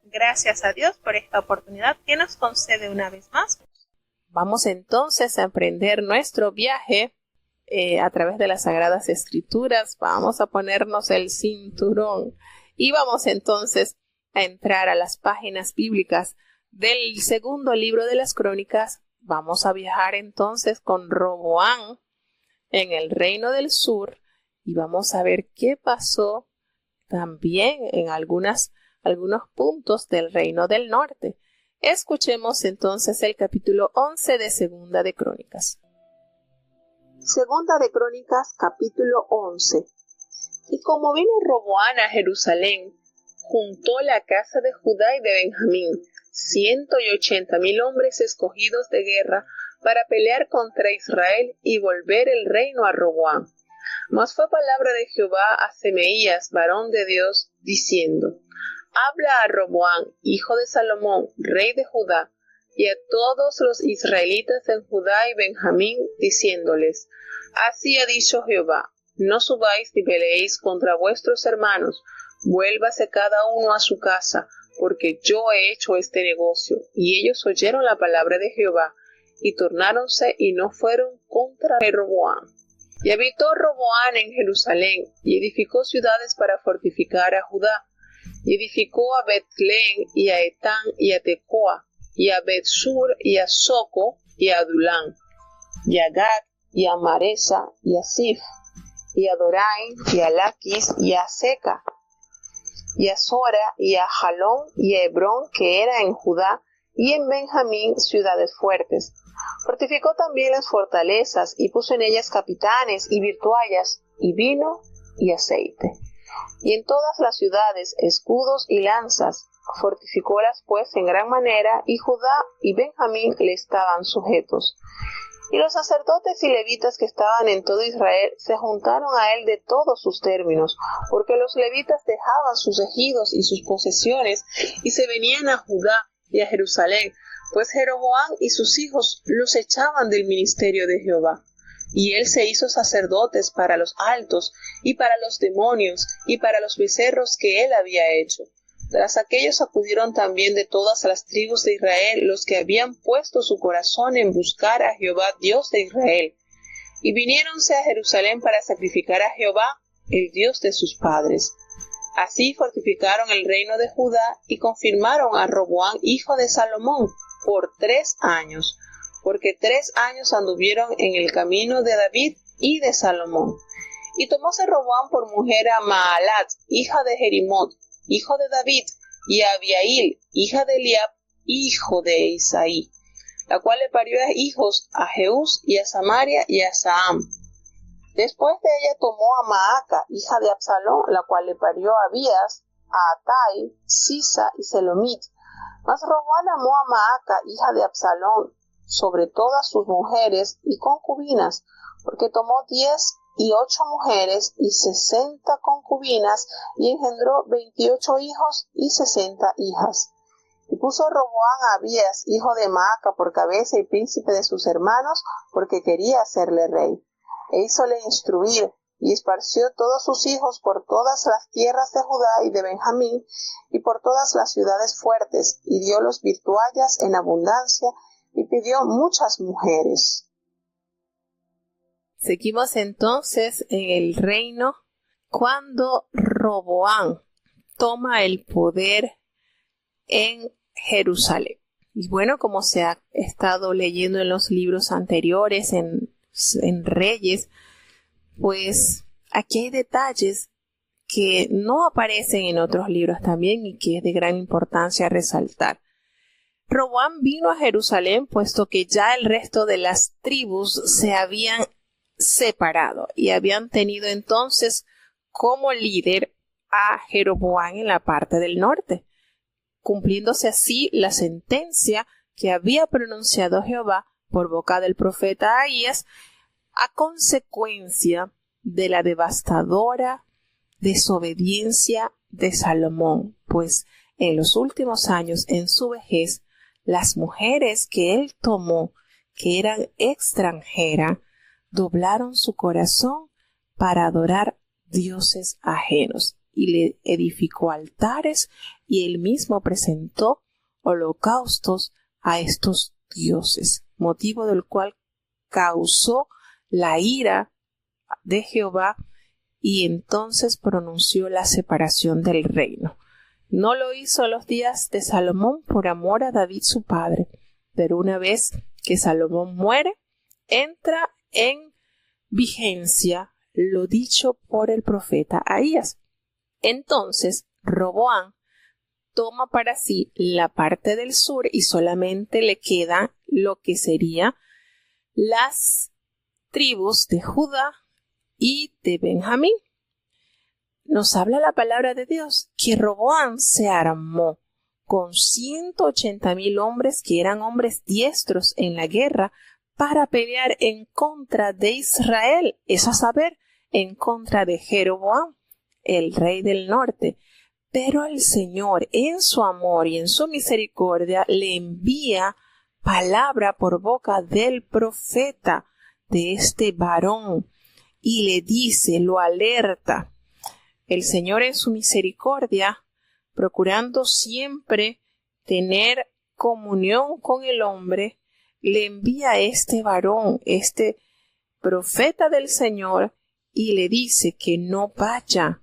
Gracias a Dios por esta oportunidad que nos concede una vez más. Vamos entonces a emprender nuestro viaje a través de las Sagradas Escrituras. Vamos a ponernos el cinturón y vamos entonces a entrar a las páginas bíblicas del segundo libro de las Crónicas. Vamos a viajar entonces con Roboam en el Reino del Sur y vamos a ver qué pasó también en algunos puntos del Reino del Norte. Escuchemos entonces el capítulo 11 de Segunda de Crónicas. Segunda de Crónicas, capítulo 11. Y como vino Roboam a Jerusalén, juntó la casa de Judá y de Benjamín 180,000 hombres escogidos de guerra para pelear contra Israel y volver el reino a Roboam. Mas fue palabra de Jehová a Semeías, varón de Dios, diciendo: Habla a Roboam, hijo de Salomón, rey de Judá, y a todos los israelitas en Judá y Benjamín, diciéndoles: Así ha dicho Jehová: No subáis ni peleéis contra vuestros hermanos, vuélvase cada uno a su casa, porque yo he hecho este negocio. Y ellos oyeron la palabra de Jehová, y tornáronse y no fueron contra Roboam. Y habitó Roboam en Jerusalén, y edificó ciudades para fortificar a Judá. Y edificó a Betlén, y a Etán, y a Tecoa, y a Betsur, y a Soco, y a Adulán, y a Gad, y a Maresa, y a Sif, y a Doraim, y a Laquis, y a Seca, y a Sora, y a Jalón, y a Hebrón, que era en Judá, y en Benjamín ciudades fuertes. Fortificó también las fortalezas, y puso en ellas capitanes, y virtuallas, y vino, y aceite. Y en todas las ciudades escudos y lanzas. Fortificólas pues en gran manera, y Judá y Benjamín le estaban sujetos. Y los sacerdotes y levitas que estaban en todo Israel se juntaron a él de todos sus términos, porque los levitas dejaban sus ejidos y sus posesiones, y se venían a Judá y a Jerusalén, pues Jeroboam y sus hijos los echaban del ministerio de Jehová. Y él se hizo sacerdotes para los altos, y para los demonios, y para los becerros que él había hecho. Tras aquellos acudieron también de todas las tribus de Israel los que habían puesto su corazón en buscar a Jehová Dios de Israel, y viniéronse a Jerusalén para sacrificar a Jehová, el Dios de sus padres. Así fortificaron el reino de Judá y confirmaron a Roboam, hijo de Salomón, por 3 años, porque 3 años anduvieron en el camino de David y de Salomón. Y tomóse Roboam por mujer a Maalat, hija de Jerimot, hijo de David, y a Abiail, hija de Eliab, hijo de Isaí, la cual le parió hijos a Jeús y a Samaria y a Saam. Después de ella tomó a Maaca, hija de Absalón, la cual le parió a Abías, a Atai, Sisa y Selomit. Mas Roboam amó a Maaca, hija de Absalón, sobre todas sus mujeres y concubinas, porque tomó 18 mujeres y 60 concubinas, y engendró 28 hijos y 60 hijas. Y puso Roboam a Abías, hijo de Maaca, por cabeza y príncipe de sus hermanos, porque quería hacerle rey. E hízole instruir, y esparció todos sus hijos por todas las tierras de Judá y de Benjamín, y por todas las ciudades fuertes, y diólos virtuallas en abundancia, y pidió muchas mujeres. Seguimos entonces en el reino cuando Roboam toma el poder en Jerusalén. Y bueno, como se ha estado leyendo en los libros anteriores, en Reyes, pues aquí hay detalles que no aparecen en otros libros también y que es de gran importancia resaltar. Roboam vino a Jerusalén puesto que ya el resto de las tribus se habían separado y habían tenido entonces como líder a Jeroboam en la parte del norte, cumpliéndose así la sentencia que había pronunciado Jehová por boca del profeta Ahías a consecuencia de la devastadora desobediencia de Salomón, pues en los últimos años, en su vejez, las mujeres que él tomó, que eran extranjeras, doblaron su corazón para adorar dioses ajenos. y le edificó altares y él mismo presentó holocaustos a estos dioses, motivo del cual causó la ira de Jehová y entonces pronunció la separación del reino. No lo hizo los días de Salomón por amor a David su padre, pero una vez que Salomón muere, entra en vigencia lo dicho por el profeta Ahías. Entonces Roboam toma para sí la parte del sur y solamente le queda lo que sería las tribus de Judá y de Benjamín. Nos habla la palabra de Dios que Roboam se armó con 180,000 hombres que eran hombres diestros en la guerra para pelear en contra de Israel, es a saber, en contra de Jeroboam, el rey del norte. Pero el Señor, en su amor y en su misericordia, le envía palabra por boca del profeta, de este varón, y le dice, lo alerta. El Señor en su misericordia, procurando siempre tener comunión con el hombre, le envía a este varón, este profeta del Señor, y le dice que no vaya.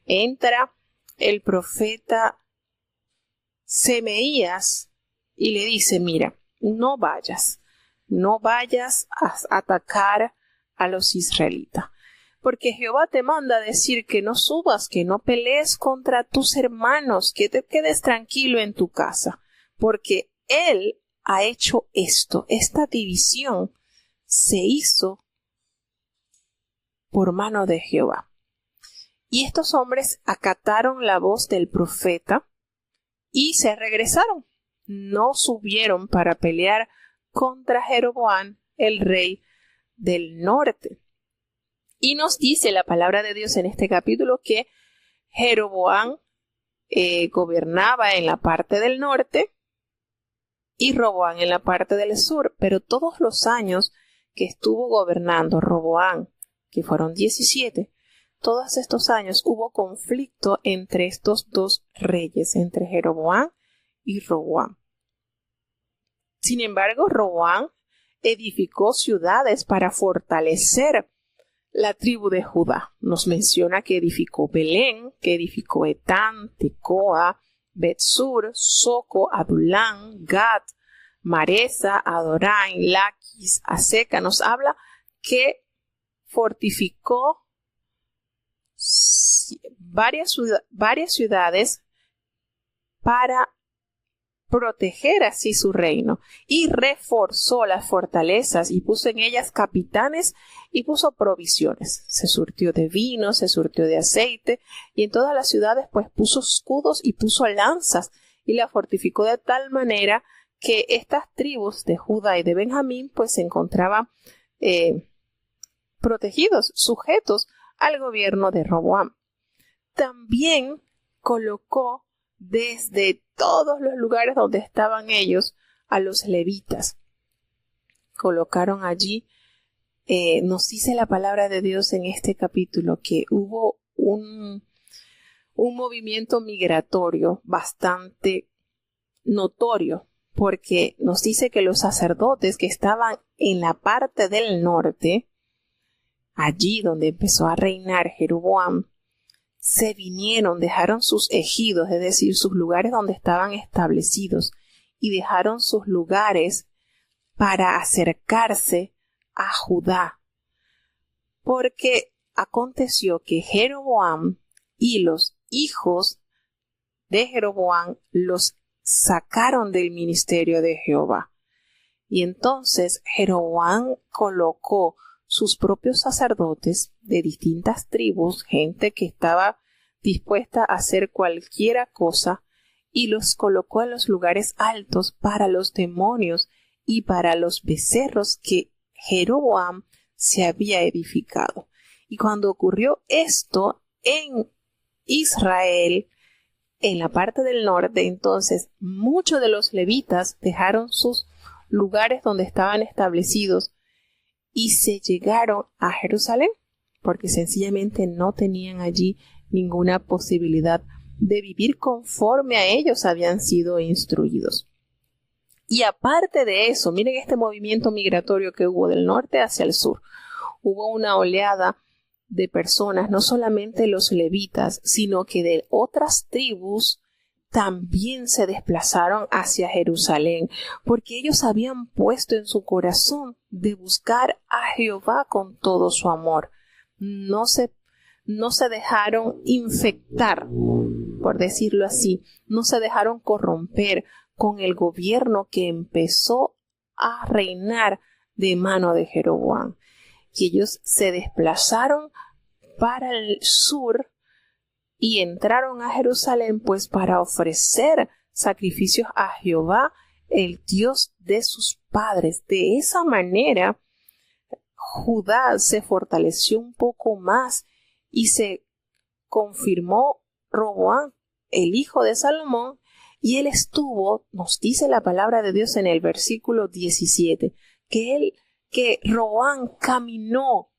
Entra el profeta Semeías y le dice, mira, no vayas a atacar a los israelitas, porque Jehová te manda a decir que no subas, que no pelees contra tus hermanos, que te quedes tranquilo en tu casa, porque él ha hecho esto, esta división se hizo por mano de Jehová. Y estos hombres acataron la voz del profeta y se regresaron. No subieron para pelear contra Jeroboam, el rey del norte. Y nos dice la palabra de Dios en este capítulo que Jeroboam gobernaba en la parte del norte y Roboam en la parte del sur. Pero todos los años que estuvo gobernando Roboam, que fueron 17, todos estos años hubo conflicto entre estos dos reyes, entre Jeroboam y Roboam. Sin embargo, Roboam edificó ciudades para fortalecer la tribu de Judá. Nos menciona que edificó Belén, que edificó Etán, Tecoa, Betsur, Soco, Adulán, Gat, Maresa, Adoraim, Laquis, Aseca. Nos habla que fortificó varias ciudades para proteger así su reino, y reforzó las fortalezas y puso en ellas capitanes y puso provisiones. Se surtió de vino, se surtió de aceite, y en todas las ciudades pues puso escudos y puso lanzas y la fortificó de tal manera que estas tribus de Judá y de Benjamín pues se encontraban protegidos, sujetos al gobierno de Roboam. También colocó desde todos los lugares donde estaban ellos a los levitas. Colocaron allí, nos dice la palabra de Dios en este capítulo que hubo un movimiento migratorio bastante notorio, porque nos dice que los sacerdotes que estaban en la parte del norte, allí donde empezó a reinar Jeroboam, se vinieron, dejaron sus ejidos, es decir, sus lugares donde estaban establecidos, y dejaron sus lugares para acercarse a Judá. Porque aconteció que Jeroboam y los hijos de Jeroboam los sacaron del ministerio de Jehová. Y entonces Jeroboam colocó sus propios sacerdotes de distintas tribus, gente que estaba dispuesta a hacer cualquiera cosa, y los colocó en los lugares altos para los demonios y para los becerros que Jeroboam se había edificado. Y cuando ocurrió esto en Israel, en la parte del norte, entonces muchos de los levitas dejaron sus lugares donde estaban establecidos y se llegaron a Jerusalén, porque sencillamente no tenían allí ninguna posibilidad de vivir conforme a ellos habían sido instruidos. Y aparte de eso, miren este movimiento migratorio que hubo del norte hacia el sur. Hubo una oleada de personas, no solamente los levitas, sino que de otras tribus también se desplazaron hacia Jerusalén, porque ellos habían puesto en su corazón de buscar a Jehová con todo su amor. No se dejaron infectar, por decirlo así, no se dejaron corromper con el gobierno que empezó a reinar de mano de Jeroboam. Y ellos se desplazaron para el sur y entraron a Jerusalén pues para ofrecer sacrificios a Jehová, el Dios de sus padres. De esa manera, Judá se fortaleció un poco más y se confirmó Roboam, el hijo de Salomón, y él estuvo, nos dice la palabra de Dios en el versículo 17, que Roboam caminó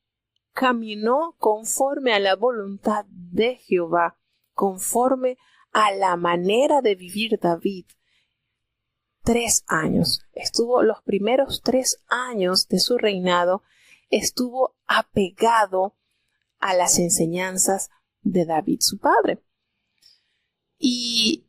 conforme a la voluntad de Jehová, conforme a la manera de vivir David. 3 años. Estuvo los primeros 3 años de su reinado, estuvo apegado a las enseñanzas de David, su padre. Y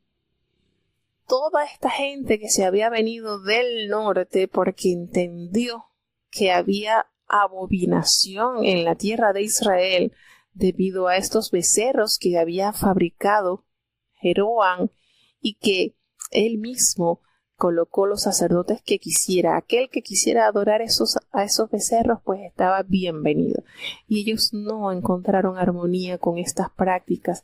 toda esta gente que se había venido del norte porque entendió que había abominación en la tierra de Israel debido a estos becerros que había fabricado Jeroboam y que él mismo colocó los sacerdotes que quisiera. Aquel que quisiera adorar a esos becerros pues estaba bienvenido. Y ellos no encontraron armonía con estas prácticas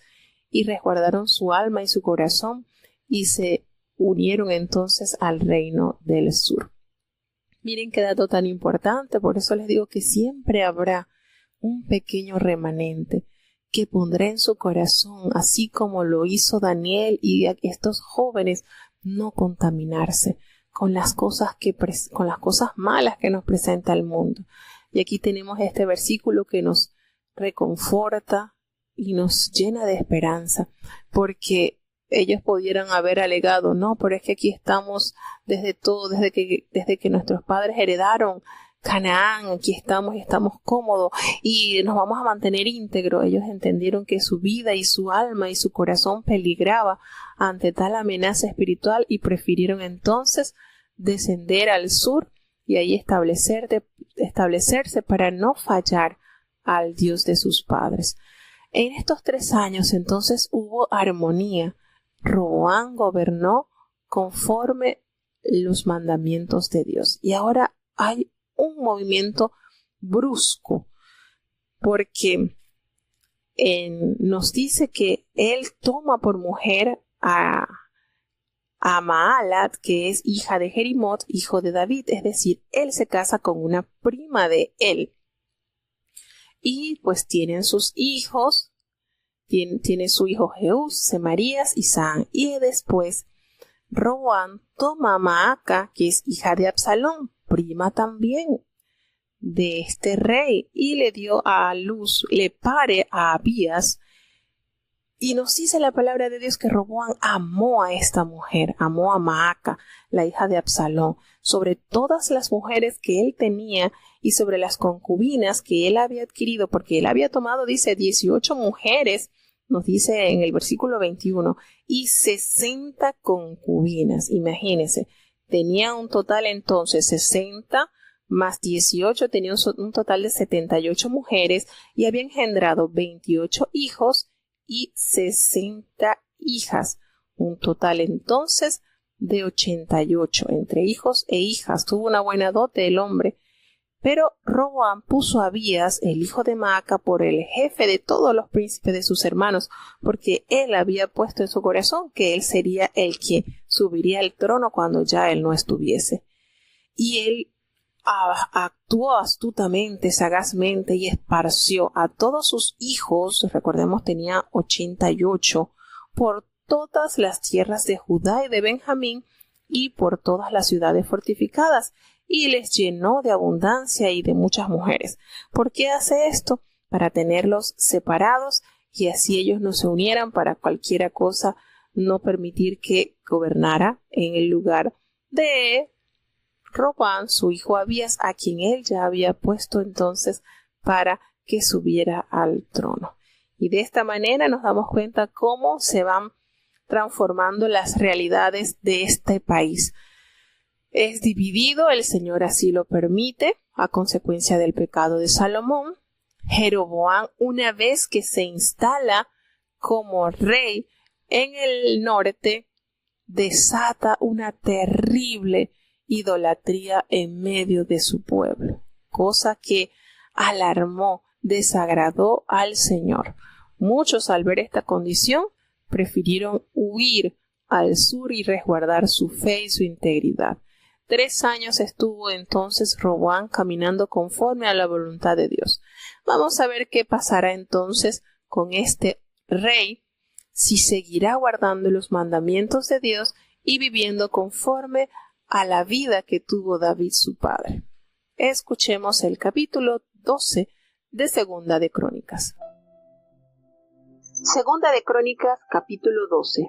y resguardaron su alma y su corazón y se unieron entonces al reino del sur. Miren qué dato tan importante, por eso les digo que siempre habrá un pequeño remanente que pondrá en su corazón, así como lo hizo Daniel y estos jóvenes, no contaminarse con las cosas malas que nos presenta el mundo. Y aquí tenemos este versículo que nos reconforta y nos llena de esperanza, porque ellos pudieran haber alegado, no, pero es que aquí estamos desde que nuestros padres heredaron Canaán, aquí estamos y estamos cómodos y nos vamos a mantener íntegros. Ellos entendieron que su vida y su alma y su corazón peligraba ante tal amenaza espiritual y prefirieron entonces descender al sur y ahí establecerse para no fallar al Dios de sus padres. En estos 3 años entonces hubo armonía. Roboam gobernó conforme los mandamientos de Dios. Y ahora hay un movimiento brusco, porque nos dice que él toma por mujer a Maalat, que es hija de Jerimot, hijo de David, es decir, él se casa con una prima de él. Y pues tienen sus hijos, tiene su hijo Jeús, Semarías y San. Y después Roboam toma a Maaca, que es hija de Absalón, prima también de este rey, y le dio a luz, le pare a Abías. Y nos dice la palabra de Dios que Roboam amó a esta mujer, amó a Maaca, la hija de Absalón, sobre todas las mujeres que él tenía y sobre las concubinas que él había adquirido, porque él había tomado, dice, 18 mujeres, nos dice en el versículo 21, y 60 concubinas. Imagínense, tenía un total entonces 60 más 18, tenía un total de 78 mujeres y había engendrado 28 hijos y 60 hijas, un total entonces de 88 entre hijos e hijas. Tuvo una buena dote el hombre, pero Roboam puso a Abías, el hijo de Maaca, por el jefe de todos los príncipes de sus hermanos, porque él había puesto en su corazón que él sería el que subiría al trono cuando ya él no estuviese. Y él actuó astutamente, sagazmente y esparció a todos sus hijos, recordemos tenía 88, por todas las tierras de Judá y de Benjamín y por todas las ciudades fortificadas, y les llenó de abundancia y de muchas mujeres. ¿Por qué hace esto? Para tenerlos separados y así ellos no se unieran para cualquiera cosa, no permitir que gobernara en el lugar de Roboam, su hijo Abías, a quien él ya había puesto entonces para que subiera al trono. Y de esta manera nos damos cuenta cómo se van transformando las realidades de este país. Es dividido, el Señor así lo permite, a consecuencia del pecado de Salomón. Jeroboam, una vez que se instala como rey en el norte, desata una terrible idolatría en medio de su pueblo, cosa que alarmó, desagradó al Señor. Muchos, al ver esta condición, prefirieron huir al sur y resguardar su fe y su integridad. 3 años estuvo entonces Roboam caminando conforme a la voluntad de Dios. Vamos a ver qué pasará entonces con este rey, si seguirá guardando los mandamientos de Dios y viviendo conforme a la vida que tuvo David su padre. Escuchemos el capítulo 12 de Segunda de Crónicas. Segunda de Crónicas, capítulo 12.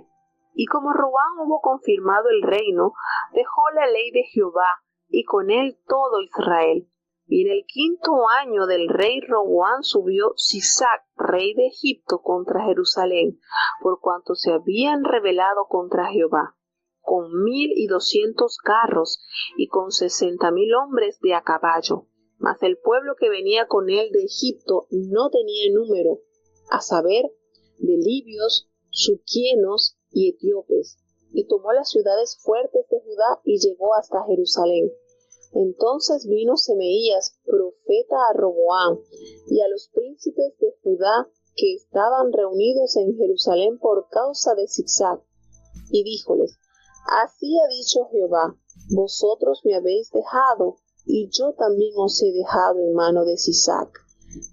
Y como Roboam hubo confirmado el reino, dejó la ley de Jehová, y con él todo Israel. Y en el 5º año del rey Roboam subió Sisac, rey de Egipto, contra Jerusalén, por cuanto se habían rebelado contra Jehová, con 1,200 carros y con 60,000 hombres de a caballo. Mas el pueblo que venía con él de Egipto no tenía número, a saber, de libios, suquienos y etíopes, y tomó las ciudades fuertes de Judá y llegó hasta Jerusalén. Entonces vino Semeías, profeta, a Roboam y a los príncipes de Judá que estaban reunidos en Jerusalén por causa de Sisac, y díjoles: Así ha dicho Jehová, vosotros me habéis dejado, y yo también os he dejado en mano de Sisac.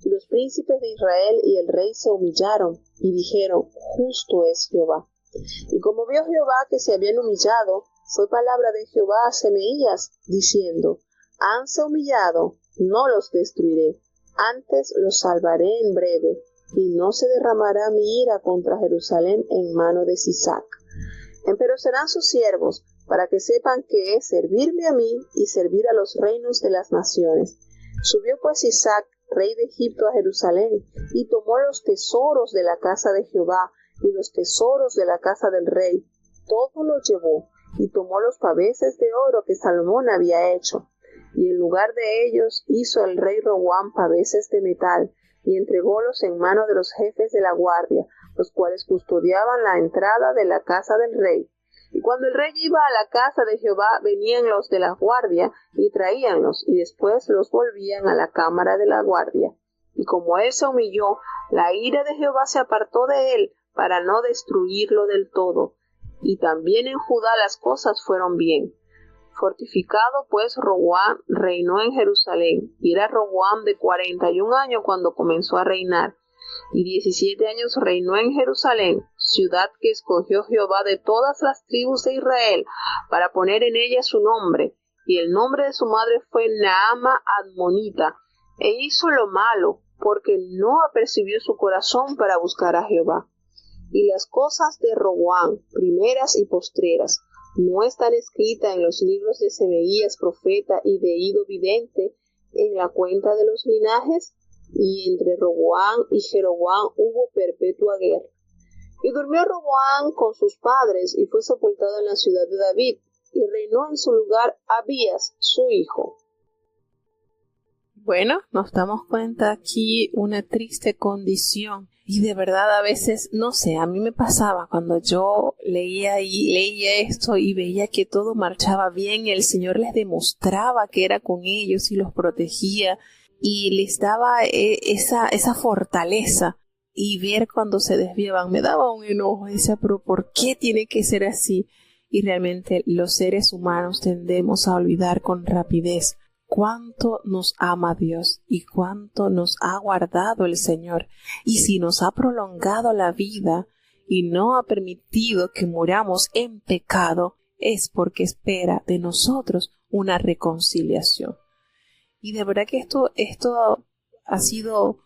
Y los príncipes de Israel y el rey se humillaron, y dijeron: Justo es Jehová. Y como vio Jehová que se habían humillado, fue palabra de Jehová a Semeías, diciendo: Hanse humillado, no los destruiré, antes los salvaré en breve, y no se derramará mi ira contra Jerusalén en mano de Sisac. Empero serán sus siervos, para que sepan que es servirme a mí y servir a los reinos de las naciones. Subió pues Sisac, rey de Egipto, a Jerusalén, y tomó los tesoros de la casa de Jehová y los tesoros de la casa del rey. Todo lo llevó, y tomó los paveses de oro que Salomón había hecho. Y en lugar de ellos hizo el rey Roboam paveses de metal, y entrególos en mano de los jefes de la guardia, los cuales custodiaban la entrada de la casa del rey. Y cuando el rey iba a la casa de Jehová, venían los de la guardia, y traíanlos, y después los volvían a la cámara de la guardia. Y como él se humilló, la ira de Jehová se apartó de él, para no destruirlo del todo. Y también en Judá las cosas fueron bien. Fortificado pues Roboam reinó en Jerusalén, y era Roboam de 41 años cuando comenzó a reinar, y 17 años reinó en Jerusalén, ciudad que escogió Jehová de todas las tribus de Israel, para poner en ella su nombre, y el nombre de su madre fue Naama Admonita, e hizo lo malo, porque no apercibió su corazón para buscar a Jehová. Y las cosas de Roboam, primeras y postreras, no están escritas en los libros de Semeías profeta y de Ido vidente, en la cuenta de los linajes. Y entre Roboam y Jeroboam hubo perpetua guerra. Y durmió Roboam con sus padres, y fue sepultado en la ciudad de David, y reinó en su lugar Abías, su hijo. Bueno, nos damos cuenta aquí una triste condición. Y de verdad a veces, no sé, a mí me pasaba cuando yo leía esto y veía que todo marchaba bien y el Señor les demostraba que era con ellos y los protegía y les daba esa fortaleza, y ver cuando se desviaban me daba un enojo. Decía, pero ¿por qué tiene que ser así? Y realmente los seres humanos tendemos a olvidar con rapidez cuánto nos ama Dios y cuánto nos ha guardado el Señor. Y si nos ha prolongado la vida y no ha permitido que muramos en pecado, es porque espera de nosotros una reconciliación. Y de verdad que esto ha sido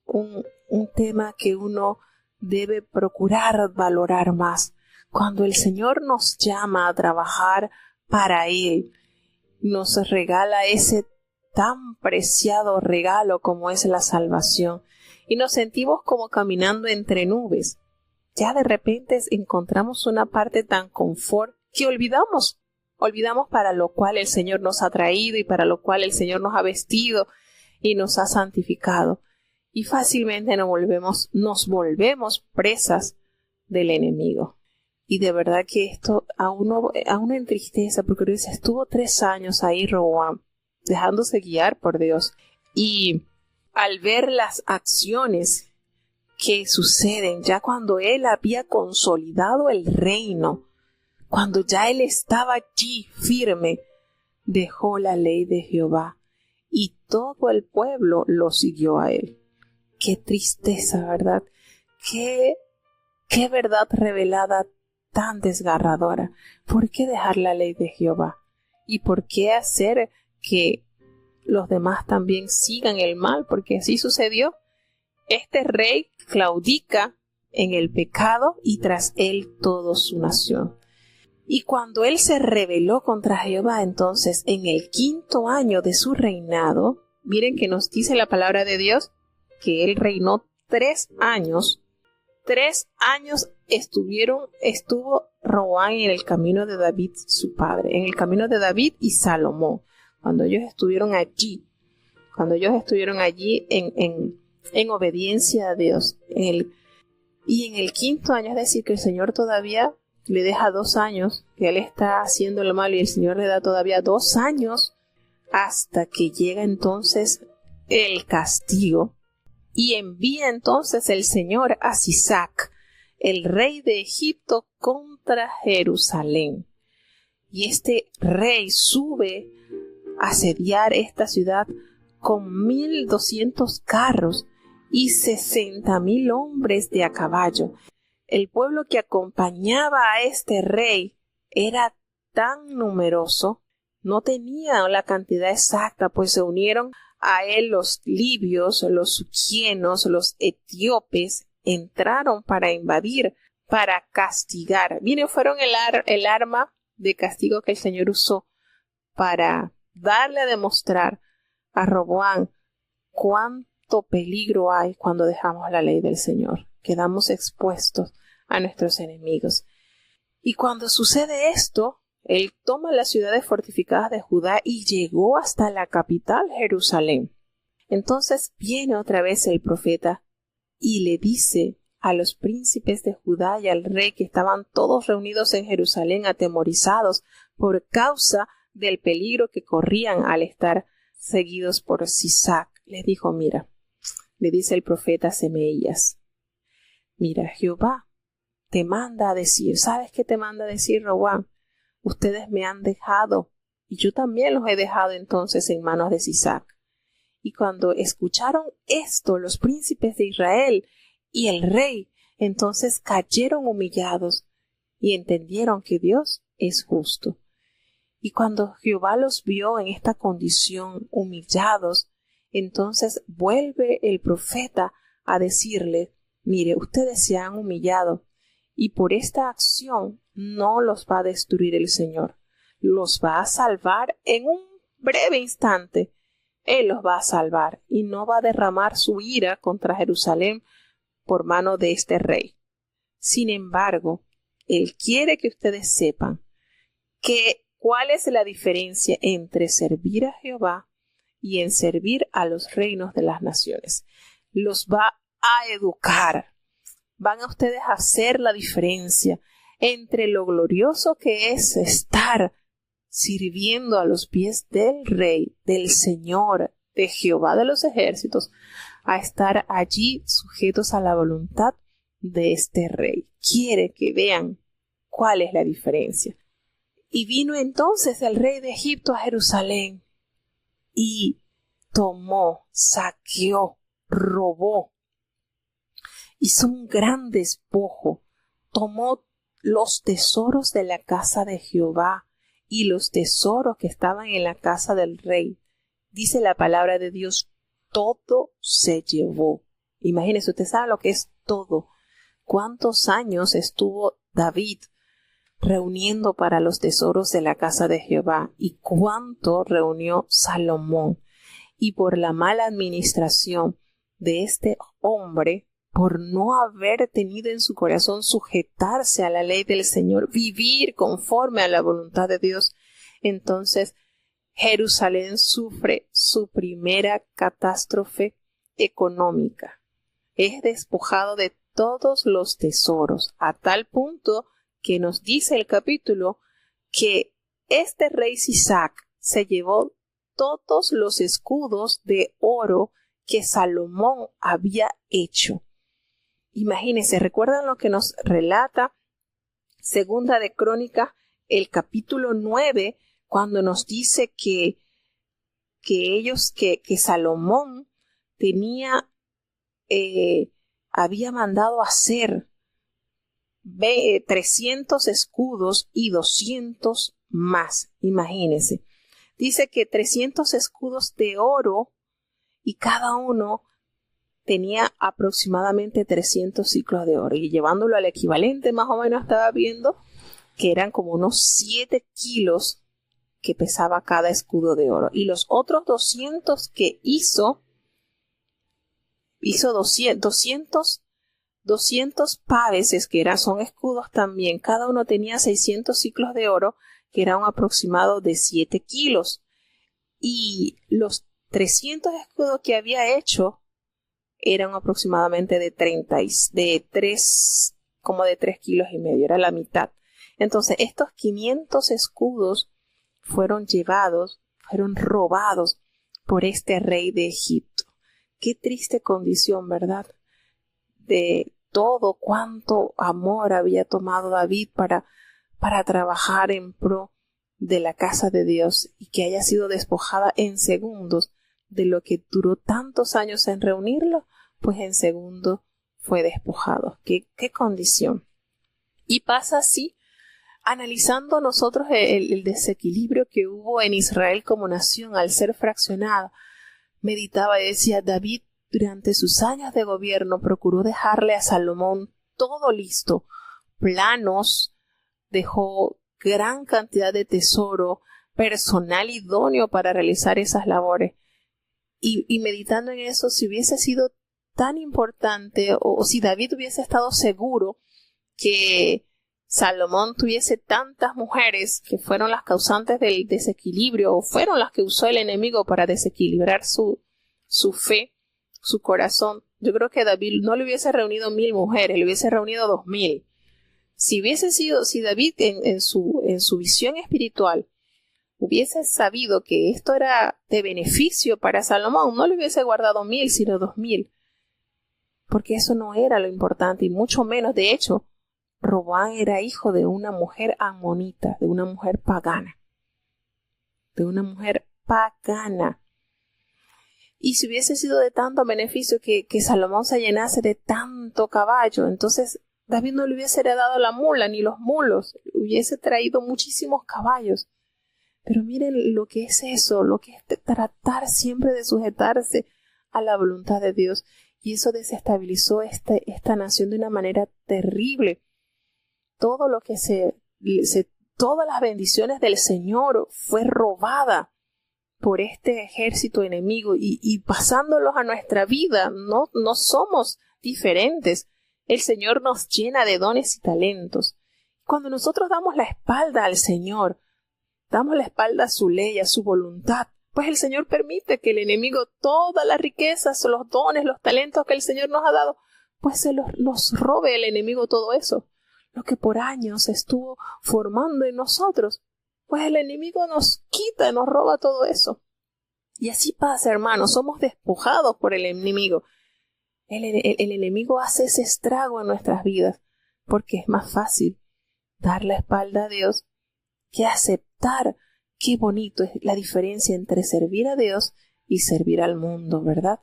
un tema que uno debe procurar valorar más. Cuando el Señor nos llama a trabajar para Él, nos regala ese tan preciado regalo como es la salvación, y nos sentimos como caminando entre nubes. Ya de repente encontramos una parte tan confort que olvidamos para lo cual el Señor nos ha traído y para lo cual el Señor nos ha vestido y nos ha santificado. Y fácilmente nos volvemos presas del enemigo. Y de verdad que esto a uno entristece, porque uno dice, estuvo 3 años ahí Roboam, dejándose guiar por Dios. Y al ver las acciones que suceden ya cuando él había consolidado el reino, cuando ya él estaba allí firme, dejó la ley de Jehová y todo el pueblo lo siguió a él. Qué tristeza, ¿verdad? Qué verdad revelada tan desgarradora. ¿Por qué dejar la ley de Jehová? ¿Y por qué hacer que los demás también sigan el mal? Porque así sucedió. Este rey claudica en el pecado y tras él toda su nación. Y cuando él se rebeló contra Jehová, entonces en el 5º año de su reinado, miren que nos dice la palabra de Dios que él reinó 3 años. 3 años estuvo Roboam en el camino de David, su padre, en el camino de David y Salomón, cuando ellos estuvieron allí en obediencia a Dios. Y en el 5º año, es decir, que el Señor todavía le deja 2 años, que él está haciendo lo malo y el Señor le da todavía 2 años hasta que llega entonces el castigo. Y envía entonces el Señor a Sisac, el rey de Egipto, contra Jerusalén. Y este rey sube a asediar esta ciudad con 1,200 carros y 60,000 hombres de a caballo. El pueblo que acompañaba a este rey era tan numeroso, no tenía la cantidad exacta, pues se unieron a él los libios, los suquienos, los etíopes, entraron para invadir, para castigar. Miren, fueron el arma de castigo que el Señor usó para darle a demostrar a Roboam cuánto peligro hay cuando dejamos la ley del Señor. Quedamos expuestos a nuestros enemigos. Y cuando sucede esto, él toma las ciudades fortificadas de Judá y llegó hasta la capital, Jerusalén. Entonces viene otra vez el profeta y le dice a los príncipes de Judá y al rey, que estaban todos reunidos en Jerusalén atemorizados por causa del peligro que corrían al estar seguidos por Sisac, les dijo, mira, le dice el profeta Semaías, mira, Jehová te manda a decir, ¿sabes qué te manda a decir, Roboam? Ustedes me han dejado, y yo también los he dejado entonces en manos de Sisac. Y cuando escucharon esto los príncipes de Israel y el rey, entonces cayeron humillados y entendieron que Dios es justo. Y cuando Jehová los vio en esta condición, humillados, entonces vuelve el profeta a decirle, mire, ustedes se han humillado, y por esta acción no los va a destruir el Señor. Los va a salvar en un breve instante. Él los va a salvar y no va a derramar su ira contra Jerusalén por mano de este rey. Sin embargo, Él quiere que ustedes sepan cuál es la diferencia entre servir a Jehová y en servir a los reinos de las naciones. Los va a educar. Van a ustedes a hacer la diferencia entre lo glorioso que es estar sirviendo a los pies del Rey, del Señor, de Jehová de los ejércitos, a estar allí sujetos a la voluntad de este Rey. Quiere que vean cuál es la diferencia. Y vino entonces el rey de Egipto a Jerusalén y tomó, saqueó, robó, hizo un gran despojo, tomó los tesoros de la casa de Jehová y los tesoros que estaban en la casa del rey. Dice la palabra de Dios, todo se llevó. Imagínense, usted sabe lo que es todo. cuántos años estuvo David reuniendo para los tesoros de la casa de Jehová y cuánto reunió Salomón. Y por la mala administración de este hombre, por no haber tenido en su corazón sujetarse a la ley del Señor, vivir conforme a la voluntad de Dios, entonces Jerusalén sufre su primera catástrofe económica. Es despojado de todos los tesoros, a tal punto que nos dice el capítulo que este rey Sisac se llevó todos los escudos de oro que Salomón había hecho. Imagínense, ¿recuerdan lo que nos relata Segunda de Crónicas, el capítulo 9, cuando nos dice que Salomón había mandado hacer 300 escudos y 200 más? Imagínense. Dice que 300 escudos de oro y cada uno tenía aproximadamente 300 ciclos de oro. Y llevándolo al equivalente, más o menos estaba viendo que eran como unos 7 kilos que pesaba cada escudo de oro. Y los otros 200 que hizo 200 paveses, que son escudos también. Cada uno tenía 600 ciclos de oro, que era un aproximado de 7 kilos. Y los 300 escudos que había hecho eran aproximadamente de 3 kilos y medio, era la mitad. Entonces, estos 500 escudos fueron robados por este rey de Egipto. Qué triste condición, ¿verdad? De todo cuánto amor había tomado David para trabajar en pro de la casa de Dios y que haya sido despojada en segundos de lo que duró tantos años en reunirlo, pues en segundos fue despojado. ¿Qué condición? Y pasa así, analizando nosotros el desequilibrio que hubo en Israel como nación al ser fraccionada. Meditaba y decía, David durante sus años de gobierno procuró dejarle a Salomón todo listo, planos, dejó gran cantidad de tesoro, personal idóneo para realizar esas labores. Y meditando en eso, si hubiese sido tan importante o si David hubiese estado seguro que Salomón tuviese tantas mujeres que fueron las causantes del desequilibrio o fueron las que usó el enemigo para desequilibrar su fe, su corazón, yo creo que David no le hubiese reunido 1000 mujeres, le hubiese reunido 2000. Si David en su visión espiritual hubiese sabido que esto era de beneficio para Salomón, no le hubiese guardado 1000, sino 2000. Porque eso no era lo importante, y mucho menos, de hecho, Roboam era hijo de una mujer amonita, de una mujer pagana. Y si hubiese sido de tanto beneficio que Salomón se llenase de tanto caballo, entonces David no le hubiese heredado la mula ni los mulos, hubiese traído muchísimos caballos. Pero miren lo que es eso, lo que es tratar siempre de sujetarse a la voluntad de Dios. Y eso desestabilizó esta nación de una manera terrible. Todo lo que todas las bendiciones del Señor fue robada por este ejército enemigo y pasándolos a nuestra vida. No somos diferentes. El Señor nos llena de dones y talentos. Cuando nosotros damos la espalda al Señor, damos la espalda a su ley, a su voluntad, pues el Señor permite que el enemigo, todas las riquezas, los dones, los talentos que el Señor nos ha dado, pues nos robe el enemigo todo eso. Lo que por años estuvo formando en nosotros, pues el enemigo nos quita, nos roba todo eso. Y así pasa, hermanos, somos despojados por el enemigo. El enemigo hace ese estrago en nuestras vidas, porque es más fácil dar la espalda a Dios que aceptar. Qué bonito es la diferencia entre servir a Dios y servir al mundo, ¿verdad?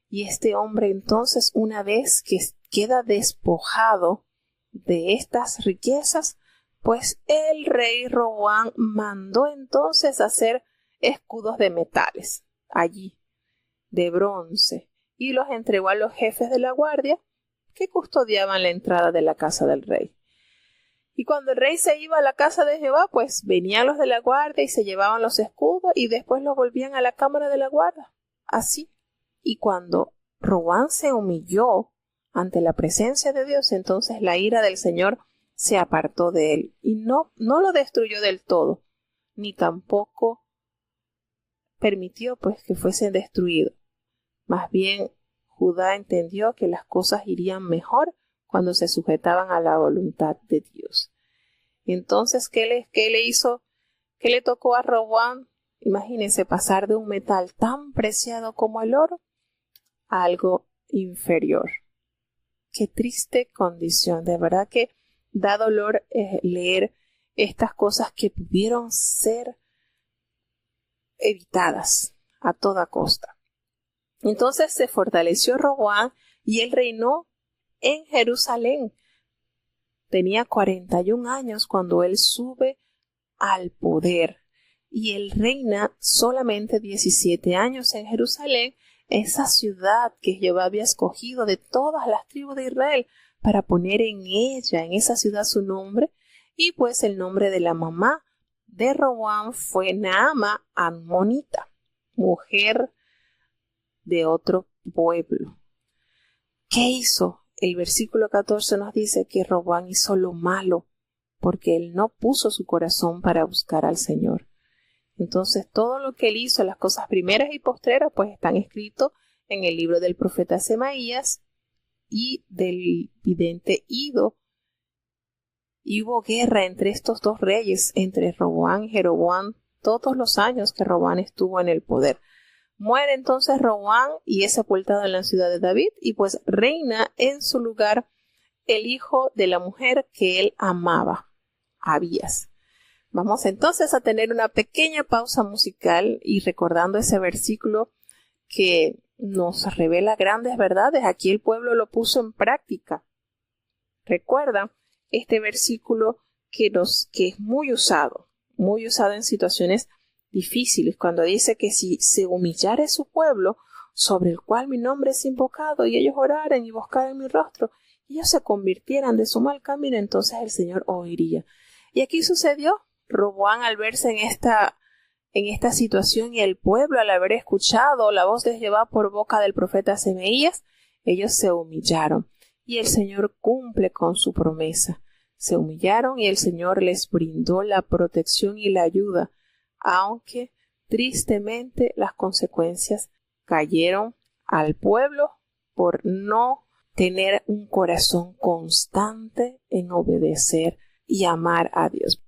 Y este hombre entonces, una vez que queda despojado de estas riquezas, pues el rey Roboam mandó entonces hacer escudos de metales allí, de bronce, y los entregó a los jefes de la guardia que custodiaban la entrada de la casa del rey. Y cuando el rey se iba a la casa de Jehová, pues venían los de la guardia y se llevaban los escudos y después los volvían a la cámara de la guardia. Así. Y cuando Roboam se humilló ante la presencia de Dios, entonces la ira del Señor se apartó de él y no lo destruyó del todo, ni tampoco permitió pues que fuesen destruidos. Más bien, Judá entendió que las cosas irían mejor cuando se sujetaban a la voluntad de Dios. Entonces, ¿qué le hizo? ¿Qué le tocó a Roboam? Imagínense pasar de un metal tan preciado como el oro a algo inferior. Qué triste condición. De verdad que da dolor leer estas cosas que pudieron ser evitadas a toda costa. Entonces se fortaleció Roboam y él reinó en Jerusalén. Tenía 41 años cuando él sube al poder y él reina solamente 17 años en Jerusalén, esa ciudad que Jehová había escogido de todas las tribus de Israel para poner en ella, en esa ciudad, su nombre. Y pues el nombre de la mamá de Roboam fue Naama Ammonita, mujer de otro pueblo. ¿Qué hizo? El versículo 14 nos dice que Roboam hizo lo malo porque él no puso su corazón para buscar al Señor. Entonces todo lo que él hizo, las cosas primeras y postreras, pues están escritos en el libro del profeta Semaías y del vidente Ido. Y hubo guerra entre estos dos reyes, entre Roboam y Jeroboam, todos los años que Roboam estuvo en el poder. Muere entonces Roboam y es sepultado en la ciudad de David, y pues reina en su lugar el hijo de la mujer que él amaba, Abías. Vamos entonces a tener una pequeña pausa musical y recordando ese versículo que nos revela grandes verdades. Aquí el pueblo lo puso en práctica. Recuerda este versículo que es muy usado en situaciones difíciles, cuando dice que si se humillare su pueblo, sobre el cual mi nombre es invocado, y ellos oraren y buscaren mi rostro, y ellos se convirtieran de su mal camino, entonces el Señor oiría. Y aquí sucedió. Roboam, al verse en esta situación, y el pueblo al haber escuchado la voz de Jehová por boca del profeta Semaías, ellos se humillaron y el Señor cumple con su promesa. Se humillaron y el Señor les brindó la protección y la ayuda, aunque tristemente las consecuencias cayeron al pueblo por no tener un corazón constante en obedecer y amar a Dios.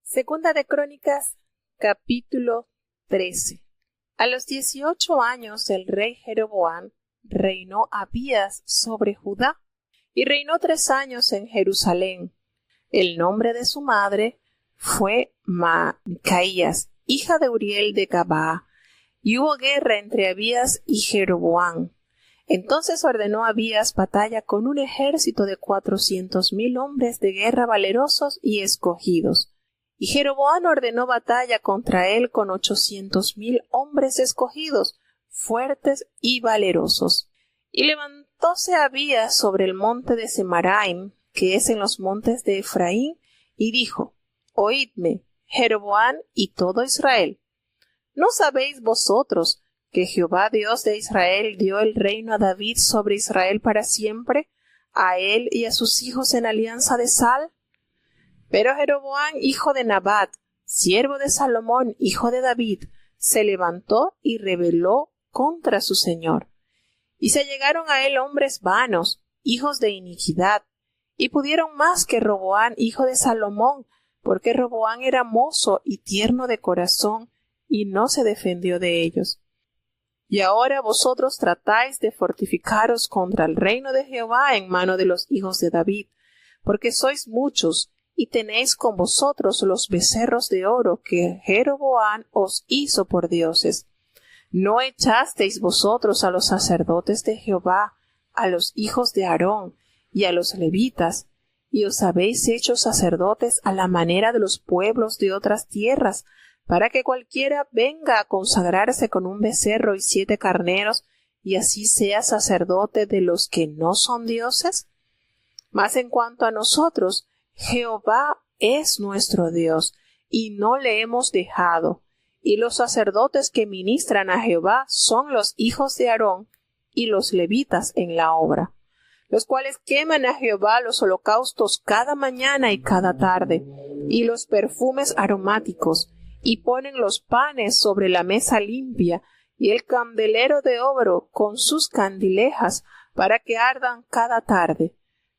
Segunda de Crónicas, capítulo 13. A los 18 años el rey Jeroboam reinó Abías sobre Judá y reinó 3 años en Jerusalén. El nombre de su madre fue Micaías, hija de Uriel de Gabaa, y hubo guerra entre Abías y Jeroboam. Entonces ordenó Abías batalla con un ejército de 400,000 hombres de guerra valerosos y escogidos. Y Jeroboam ordenó batalla contra él con 800,000 hombres escogidos, fuertes y valerosos. Y levantóse Abías sobre el monte de Semaraim, que es en los montes de Efraín, y dijo: Oídme, Jeroboam y todo Israel. ¿No sabéis vosotros que Jehová Dios de Israel dio el reino a David sobre Israel para siempre, a él y a sus hijos en alianza de sal? Pero Jeroboam, hijo de Nabat, siervo de Salomón, hijo de David, se levantó y rebeló contra su señor. Y se llegaron a él hombres vanos, hijos de iniquidad, y pudieron más que Roboam, hijo de Salomón, porque Roboam era mozo y tierno de corazón, y no se defendió de ellos. Y ahora vosotros tratáis de fortificaros contra el reino de Jehová en mano de los hijos de David, porque sois muchos, y tenéis con vosotros los becerros de oro que Jeroboam os hizo por dioses. ¿No echasteis vosotros a los sacerdotes de Jehová, a los hijos de Aarón y a los levitas, y os habéis hecho sacerdotes a la manera de los pueblos de otras tierras, para que cualquiera venga a consagrarse con un becerro y 7 carneros, y así seas sacerdote de los que no son dioses? Mas en cuanto a nosotros, Jehová es nuestro Dios, y no le hemos dejado, y los sacerdotes que ministran a Jehová son los hijos de Aarón y los levitas en la obra, los cuales queman a Jehová los holocaustos cada mañana y cada tarde, y los perfumes aromáticos, y ponen los panes sobre la mesa limpia, y el candelero de oro con sus candilejas, para que ardan cada tarde.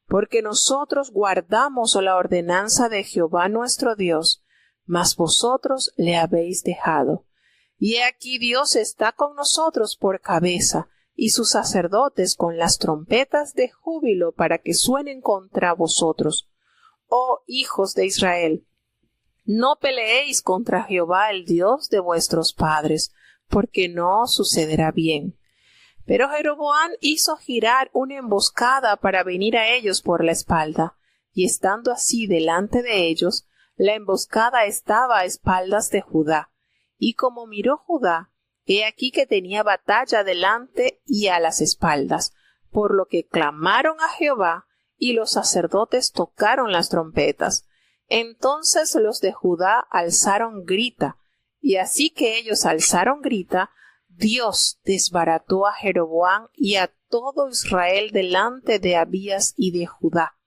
Porque nosotros guardamos la ordenanza de Jehová nuestro Dios, mas vosotros le habéis dejado. Y he aquí Dios está con nosotros por cabeza, y sus sacerdotes con las trompetas de júbilo para que suenen contra vosotros. Oh hijos de Israel, no peleéis contra Jehová el Dios de vuestros padres, porque no os sucederá bien. Pero Jeroboam hizo girar una emboscada para venir a ellos por la espalda, y estando así delante de ellos, la emboscada estaba a espaldas de Judá. Y como miró Judá, he aquí que tenía batalla delante y a las espaldas, por lo que clamaron a Jehová, y los sacerdotes tocaron las trompetas. Entonces los de Judá alzaron grita, y así que ellos alzaron grita, Dios desbarató a Jeroboam y a todo Israel delante de Abías y de Judá.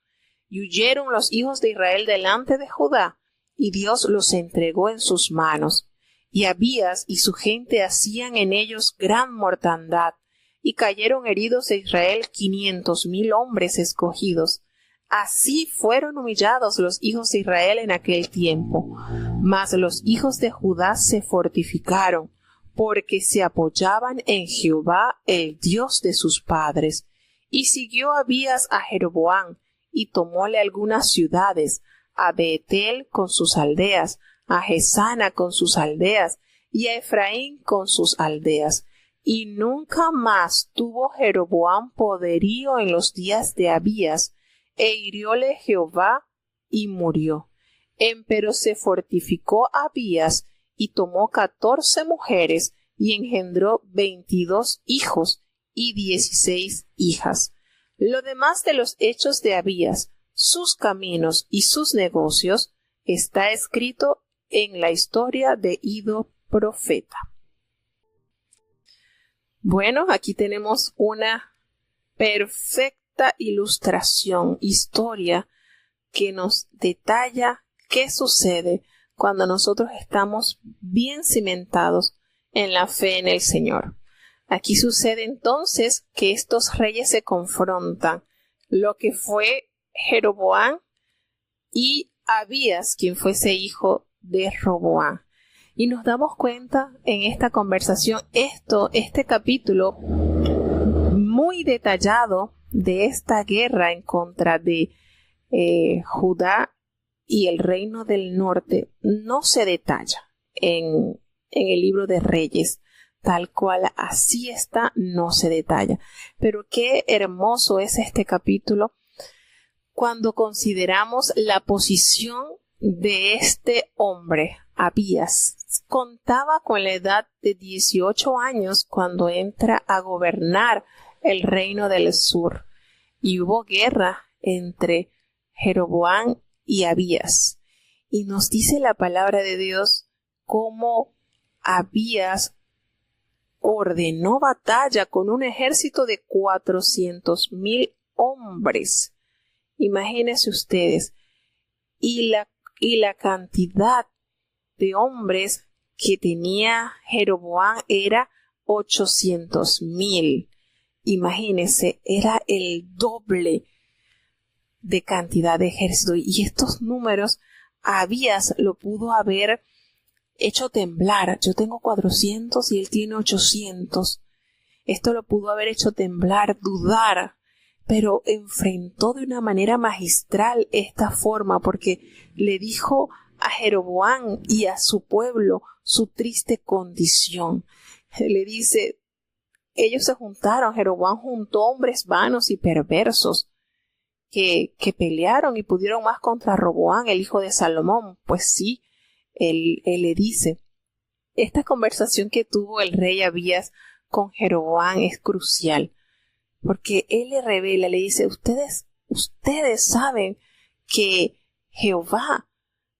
Y huyeron los hijos de Israel delante de Judá, y Dios los entregó en sus manos. Y Abías y su gente hacían en ellos gran mortandad, y cayeron heridos de Israel 500,000 hombres escogidos. Así fueron humillados los hijos de Israel en aquel tiempo. Mas los hijos de Judá se fortificaron, porque se apoyaban en Jehová, el Dios de sus padres. Y siguió Abías a Jeroboam, y tomóle algunas ciudades, a Betel con sus aldeas, a Gesana con sus aldeas, y a Efraín con sus aldeas. Y nunca más tuvo Jeroboam poderío en los días de Abías, e hirióle Jehová, y murió. Empero se fortificó Abías, y tomó 14 mujeres, y engendró 22 hijos, y 16 hijas. Lo demás de los hechos de Abías, sus caminos y sus negocios, está escrito en la historia de Ido profeta. Bueno, aquí tenemos una perfecta ilustración, historia, que nos detalla qué sucede cuando nosotros estamos bien cimentados en la fe en el Señor. Aquí sucede entonces que estos reyes se confrontan, lo que fue Jeroboam y Abías, quien fuese hijo de Roboam. Y nos damos cuenta en esta conversación, este capítulo muy detallado de esta guerra en contra de Judá y el reino del norte, no se detalla en el libro de Reyes. Tal cual así está, no se detalla. Pero qué hermoso es este capítulo cuando consideramos la posición de este hombre, Abías. Contaba con la edad de 18 años cuando entra a gobernar el reino del sur. Y hubo guerra entre Jeroboam y Abías. Y nos dice la palabra de Dios cómo Abías ordenó batalla con un ejército de 400,000 hombres. Imagínense ustedes. Y la cantidad de hombres que tenía Jeroboam era 800,000. Imagínense, era el doble de cantidad de ejército. Y estos números Abías lo pudo haber hecho temblar. Yo tengo 400 y él tiene 800. Esto lo pudo haber hecho temblar, dudar, pero enfrentó de una manera magistral esta forma, porque le dijo a Jeroboam y a su pueblo su triste condición. Le dice, ellos se juntaron, Jeroboam juntó hombres vanos y perversos que pelearon y pudieron más contra Roboam, el hijo de Salomón. Pues sí, él le dice, esta conversación que tuvo el rey Abías con Jeroboam es crucial, porque él le revela, le dice, ustedes saben que Jehová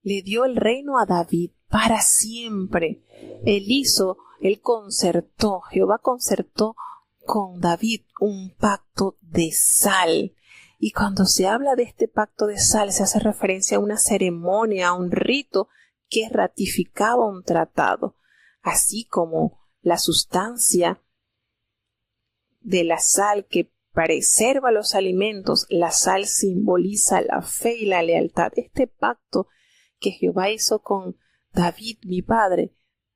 le dio el reino a David para siempre. Jehová concertó con David un pacto de sal. Y cuando se habla de este pacto de sal, se hace referencia a una ceremonia, a un rito que ratificaba un tratado, así como la sustancia de la sal que preserva los alimentos. La sal simboliza la fe y la lealtad. Este pacto que Jehová hizo con David, mi padre,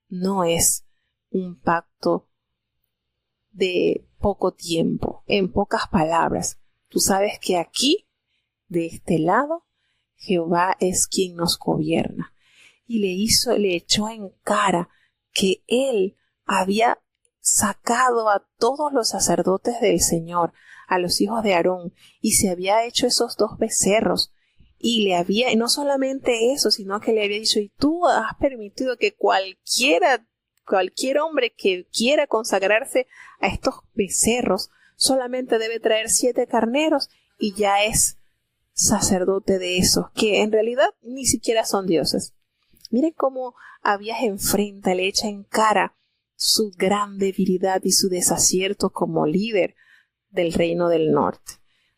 no es un pacto de poco tiempo. En pocas palabras, tú sabes que aquí, de este lado, Jehová es quien nos gobierna. Y le echó en cara que él había sacado a todos los sacerdotes del Señor, a los hijos de Aarón, y se había hecho esos 2 becerros. Y no solamente eso, sino que le había dicho, y tú has permitido que cualquier hombre que quiera consagrarse a estos becerros, solamente debe traer 7 carneros y ya es sacerdote de esos, que en realidad ni siquiera son dioses. Miren cómo Abías enfrenta, le echa en cara su gran debilidad y su desacierto como líder del reino del norte.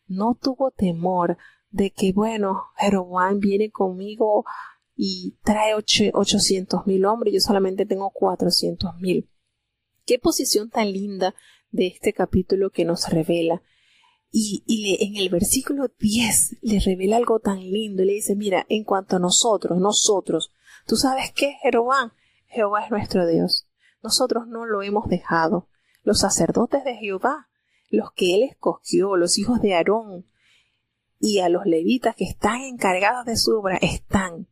No tuvo temor de que, Jeroboam viene conmigo y trae 800,000 hombres, yo solamente tengo 400,000. Qué posición tan linda de este capítulo que nos revela. Y en el versículo 10 le revela algo tan lindo. Le dice, mira, en cuanto a nosotros, ¿tú sabes qué, Jeroboam? Jehová es nuestro Dios. Nosotros no lo hemos dejado. Los sacerdotes de Jehová, los que él escogió, los hijos de Aarón, y a los levitas que están encargados de su obra, están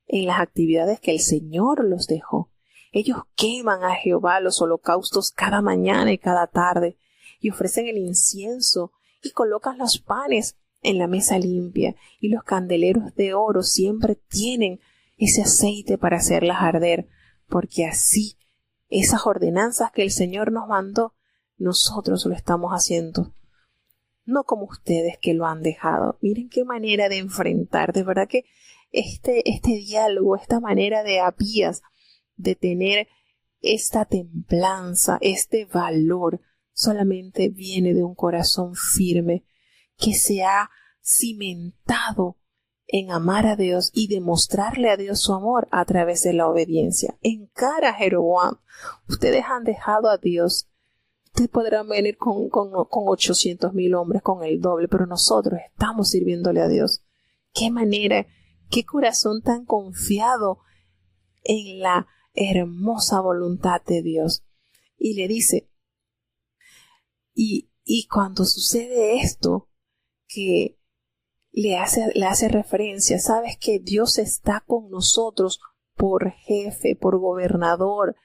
en las actividades que el Señor los dejó. Ellos queman a Jehová los holocaustos cada mañana y cada tarde, y ofrecen el incienso, y colocan los panes en la mesa limpia, y los candeleros de oro siempre tienen ese aceite para hacerlas arder, porque así, esas ordenanzas que el Señor nos mandó, nosotros lo estamos haciendo. No como ustedes que lo han dejado. Miren qué manera de enfrentar. De verdad que este diálogo, esta manera de Abías de tener esta templanza, este valor, solamente viene de un corazón firme que se ha cimentado en amar a Dios y demostrarle a Dios su amor a través de la obediencia. Encara a Jeroboam. Ustedes han dejado a Dios. Ustedes podrán venir con 800,000 hombres, con el doble, pero nosotros estamos sirviéndole a Dios. Qué manera, qué corazón tan confiado en la hermosa voluntad de Dios. Y le dice, y cuando sucede esto, que le hace referencia, sabes que Dios está con nosotros por jefe, por gobernador.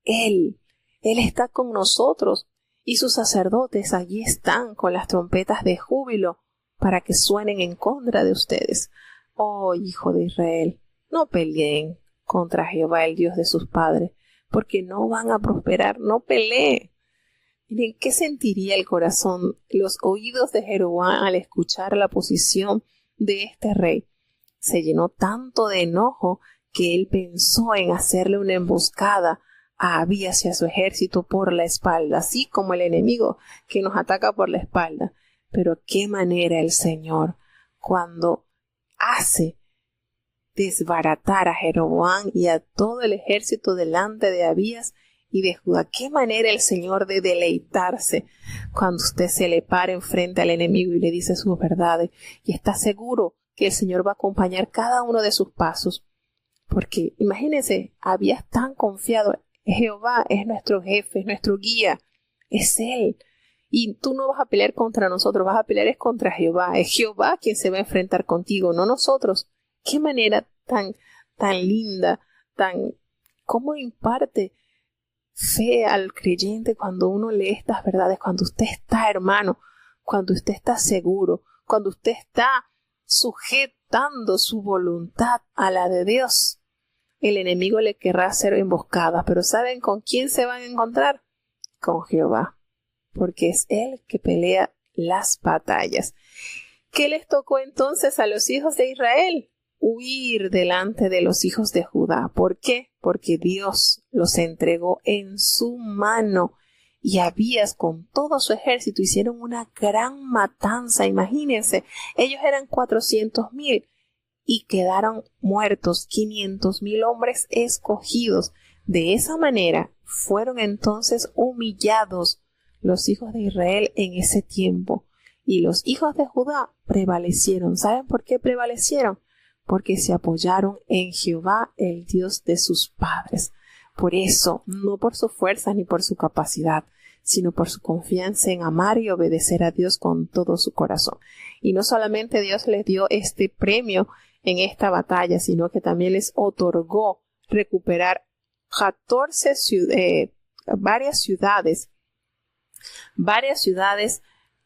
Él está con nosotros, y sus sacerdotes allí están con las trompetas de júbilo para que suenen en contra de ustedes. Oh, hijo de Israel, no peleen contra Jehová, el Dios de sus padres, porque no van a prosperar. No peleen. Miren, ¿qué sentiría el corazón, los oídos de Jeroboam al escuchar la posición de este rey? Se llenó tanto de enojo que él pensó en hacerle una emboscada a Abías y a su ejército por la espalda, así como el enemigo que nos ataca por la espalda. Pero qué manera el Señor cuando hace desbaratar a Jeroboam y a todo el ejército delante de Abías y de Judá. Qué manera el Señor de deleitarse cuando usted se le para enfrente al enemigo y le dice sus verdades y está seguro que el Señor va a acompañar cada uno de sus pasos. Porque imagínense, Abías tan confiado. Jehová es nuestro jefe, es nuestro guía, es Él. Y tú no vas a pelear contra nosotros, vas a pelear contra Jehová. Es Jehová quien se va a enfrentar contigo, no nosotros. Qué manera tan linda, cómo imparte fe al creyente cuando uno lee estas verdades, cuando usted está, hermano, cuando usted está seguro, cuando usted está sujetando su voluntad a la de Dios. El enemigo le querrá hacer emboscadas, pero ¿saben con quién se van a encontrar? con Jehová, porque es Él que pelea las batallas. ¿Qué les tocó entonces a los hijos de Israel? Huir delante de los hijos de Judá. ¿Por qué? Porque Dios los entregó en su mano. Y Abías con todo su ejército hicieron una gran matanza. Imagínense, ellos eran 400,000 y quedaron muertos 500,000 hombres escogidos. De esa manera fueron entonces humillados los hijos de Israel en ese tiempo. Y los hijos de Judá prevalecieron. ¿Saben por qué prevalecieron? Porque se apoyaron en Jehová, el Dios de sus padres. Por eso, no por su fuerza ni por su capacidad, sino por su confianza en amar y obedecer a Dios con todo su corazón. Y no solamente Dios les dio este premio en esta batalla, sino que también les otorgó recuperar varias ciudades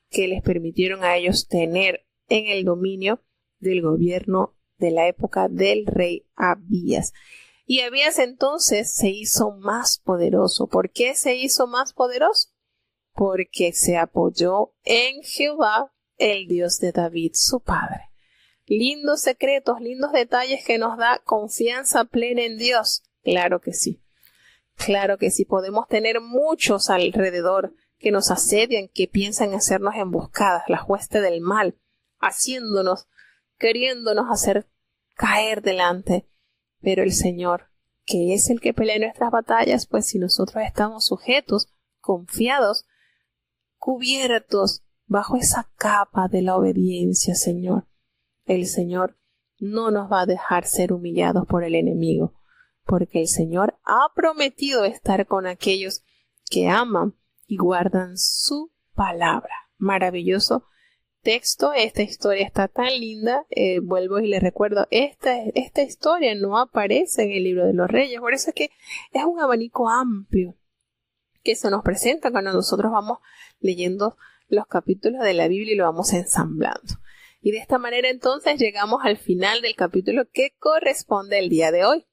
que les permitieron a ellos tener en el dominio del gobierno de la época del rey Abías. Y Abías entonces se hizo más poderoso. ¿Por qué se hizo más poderoso? Porque se apoyó en Jehová, el Dios de David, su padre. Lindos secretos, lindos detalles que nos da confianza plena en Dios. Claro que sí. Claro que sí. Podemos tener muchos alrededor que nos asedian, que piensan hacernos emboscadas, las huestes del mal, queriéndonos hacer caer delante. Pero el Señor, que es el que pelea nuestras batallas, pues si nosotros estamos sujetos, confiados, cubiertos bajo esa capa de la obediencia, Señor, el Señor no nos va a dejar ser humillados por el enemigo, porque el Señor ha prometido estar con aquellos que aman y guardan su palabra. Maravilloso texto. Esta historia está tan linda. Vuelvo y les recuerdo, esta historia no aparece en el libro de los Reyes, por eso es que es un abanico amplio que se nos presenta cuando nosotros vamos leyendo los capítulos de la Biblia y lo vamos ensamblando. Y de esta manera entonces llegamos al final del capítulo que corresponde al día de hoy.